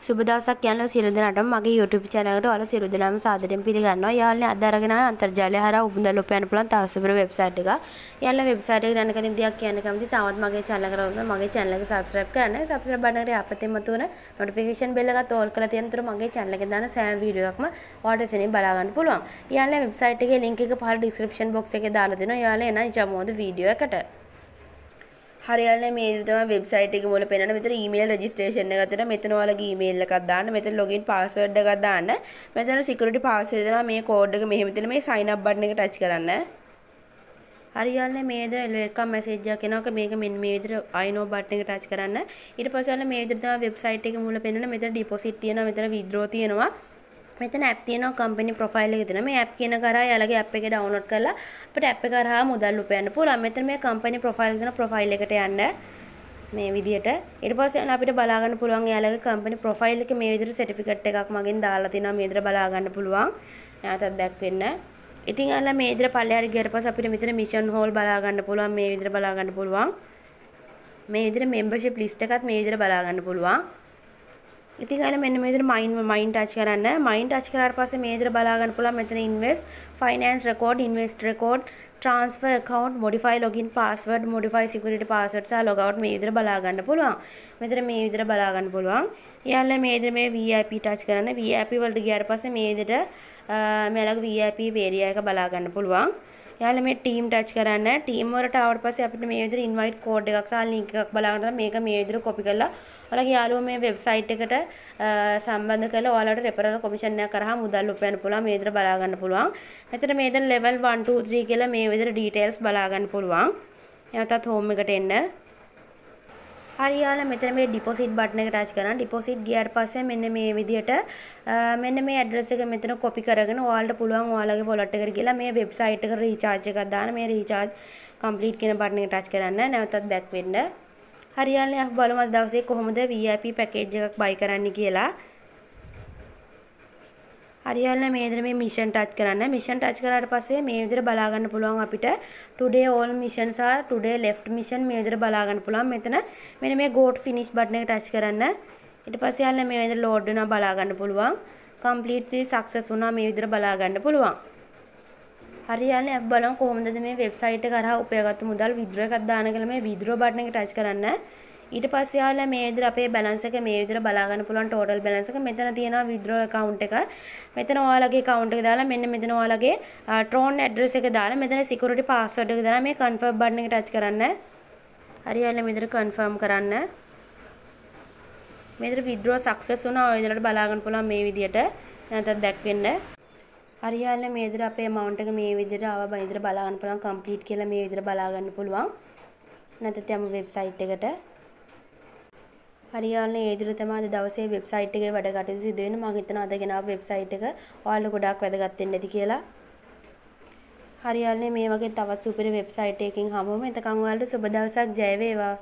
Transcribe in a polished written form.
සුබ දවසක් යනවා සියලු දෙනාටම මගේ YouTube channel එකට ඔයාලා සියලු දෙනාම සාදරයෙන් පිළිගන්නවා. යාළුවනේ අද අරගෙන ආව අන්තර්ජාලය හරහා උපුන්දල් උපයන්න පුළුවන් තව සුපිරි වෙබ්සයිට් එකක්. යාළුවනේ වෙබ්සයිට් එක ගන්න කලින් දෙයක් කියන්න කැමතියි. තාමත් මගේ channel එකට වුණා මගේ channel එක subscribe කරන්න. subscribe button එකට අපතේ මතුවන notification bell එකත් all කරලා තියෙන තුරු මගේ channel එකේ දාන සෑම වීඩියෝ එකක්ම ඔයාලට එසේනේ බලා ගන්න පුළුවන්. යාළුවනේ වෙබ්සයිට් එකේ link එක පහළ description box එකේ දාලා දෙනවා. යාළුවනේ එනයි යමුද වීඩියෝ එකට. හරියන්නේ මේ විදිහට තමයි වෙබ්සයිට් එකේ මුල පෙන්නන මෙතන ඊමේල් රෙජිස්ට්‍රේෂන් එකක් තියෙනවා මෙතන ඔයාලගේ ඊමේල් එකක් දාන්න මෙතන ලොගින් පාස්වර්ඩ් එකක් දාන්න මෙතන සිකියුරිටි පාස්වර්ඩ් දෙනවා මේ කෝඩ් එක මෙහෙම තියෙන මේ සයින් අප් බටන් එක ටච් කරන්න හරියන්නේ මේ විදිහට වෙල්කම් මැසේජ් එකක් එනවා මේක මෙන්න මේ විදිහට I know බටන් එක ටච් කරන්න ඊට පස්සේ ඔයාලා මේ විදිහට තමයි වෙබ්සයිට් එකේ මුල පෙන්නන මෙතන ඩිපොසිට් තියෙනවා මෙතන විත්ඩ්‍රෝ තියෙනවා මෙතන ඇප් තියෙනවා කම්පැනි ප්‍රොෆයිල් එකේ තියෙනවා මේ ඇප් කියන කරා යාලගේ ඇප් එක ඩවුන්ලෝඩ් කරලා අපිට ඇප් එක කරා මුදල් උපයන්න පුළුවන් මෙතන මේ කම්පැනි ප්‍රොෆයිල් දෙන ප්‍රොෆයිල් එකට යන්න මේ විදියට ඊට පස්සේ අපිට බලා ගන්න පුළුවන් යාලගේ කම්පැනි ප්‍රොෆයිල් එකේ මේ විදියට සර්ටිෆිකේට් එකක් මගෙන් දාලා තිනවා මේ විදියට බලා ගන්න පුළුවන් නැවතත් බැක් වෙන්න ඉතින් යාලා මේ විදියට පල්ලෙහාට ගියට පස්සේ අපිට මෙතන මිෂන් හෝල් බලා ගන්න පුළුවන් මේ විදියට බලා ගන්න පුළුවන් මේ විදියට membership list එකත් මේ විදියට බලා ගන්න පුළුවන් ඉතින් අර මෙන්න මේ විදිහට මයින් ටච් කරන්න මයින් ටච් කරාට පස්සේ මේ විදිහට බලා ගන්න පුළුවන් මෙතන invest finance record invest record transfer account modify login password modify security password සහ log out මේ විදිහට බලා ගන්න පුළුවන් මෙතන මේ විදිහට බලා ගන්න පුළුවන් යාළුවා මේ විදිහට මේ VIP ටච් කරන්න VIP වලට ගියාට පස්සේ මේ විදිහට මෙයාලගේ VIP ඒරියා එක බලා ගන්න පුළුවන් යාළුවා මේ ටීම් ටච් කරන්න ටීම් වලට ආවට පස්සේ අපිට මේ විදිහට ඉන්වයිට් කෝඩ් එකක් සහ ලින්ක් එකක් බලා ගන්න මේක මේ විදිහට කොපි කරලා ඔයාලගේ යාළුවෝ මේ වෙබ්සයිට් එකට සම්බන්ධ කරලා ඔයාලට රෙෆරල් කොමිෂන් එකක් කරා මුදල් උපයන්න පුළුවන් මේ විදිහට බලා ගන්න පුළුවන් මෙතන මේ විදිහට level 1 2 3 කියලා මේ විදිහට details බලා ගන්න පුළුවන් එයාටත් home එකට එන්න හරියාලා මෙතන මේ ඩිපොසිට් බටන් එක ටච් කරන්න ඩිපොසිට් ගියාට පස්සේ මෙන්න මේ විදිහට මෙන්න මේ ඇඩ්‍රස් එක මෙතන කොපි කරගෙන ඔයාලට පුළුවන් ඔයාලගේ වොලට් එකට ගිහලා මේ වෙබ්සයිට් එකට රීචාර්ජ් එකක් දාන්න මේ රීචාර්ජ් කම්ප්ලීට් කියන බටන් එක ටච් කරන්න නැවතත් බැක් වෙන්න හරියාලා අපි බලමු අද දවසේ කොහොමද VIP පැකේජ් එකක් buy කරන්න කියලා හරියල්ලා මේ විදිහට මේ මිෂන් ටච් කරන්න මිෂන් ටච් කරාට පස්සේ මේ විදිහට බලා ගන්න පුළුවන් අපිට today all missions are today left mission මේ විදිහට බලා ගන්න පුළුවන් මෙතන මෙන්න මේ go to finish button එක ටච් කරන්න ඊට පස්සේ යාළුවා මේ විදිහට load වෙනවා බලා ගන්න පුළුවන් completely success වුණා මේ විදිහට බලා ගන්න පුළුවන් හරියල්ලා අපි බලමු කොහොමද මේ වෙබ්සයිට් එක කරා උපයාගත්තු මුදල් withdraw එකක් දාන්න කියලා මේ withdraw button එක ටච් කරන්න ඊට පස්සේ යාළුවා මේ විදිහට අපේ balance එක මේ විදිහට බලා ගන්න පුළුවන් total balance එක මෙතන තියෙනවා withdraw account එක මෙතන ඔයාලගේ account එක දාලා මෙන්න මෙතන ඔයාලගේ Tron address එක දාලා මෙතන security password එක දාලා මේ confirm button එක touch කරන්න හරියල්ලා මේ විදිහට confirm කරන්න මේ විදිහට withdraw success වුණා ඔය විදිහට බලා ගන්න පුළුවන් මේ විදිහට නැත්නම් back වෙන්න හරියල්ලා මේ විදිහට අපේ amount එක මේ විදිහට ආවා බයි විදිහට බලා ගන්න පුළුවන් complete කියලා මේ විදිහට බලා ගන්න පුළුවන් නැත්නම් යමු website එකට හරියන්නේ ඒ විදිහට තමයි අද දවසේ වෙබ්සයිට් එකේ වැඩ කටයුතු සිදු වෙන්නේ මම හිතනවා අද ගෙනාව වෙබ්සයිට් එක ඔයාලට ගොඩාක් වැදගත් වෙන්න ඇති කියලා හරියන්නේ මේ වගේ තවත් සුපිරි වෙබ්සයිට් එකකින් හමුවෙමු එතකන් ඔයාලට සුබ දවසක් ජය වේවා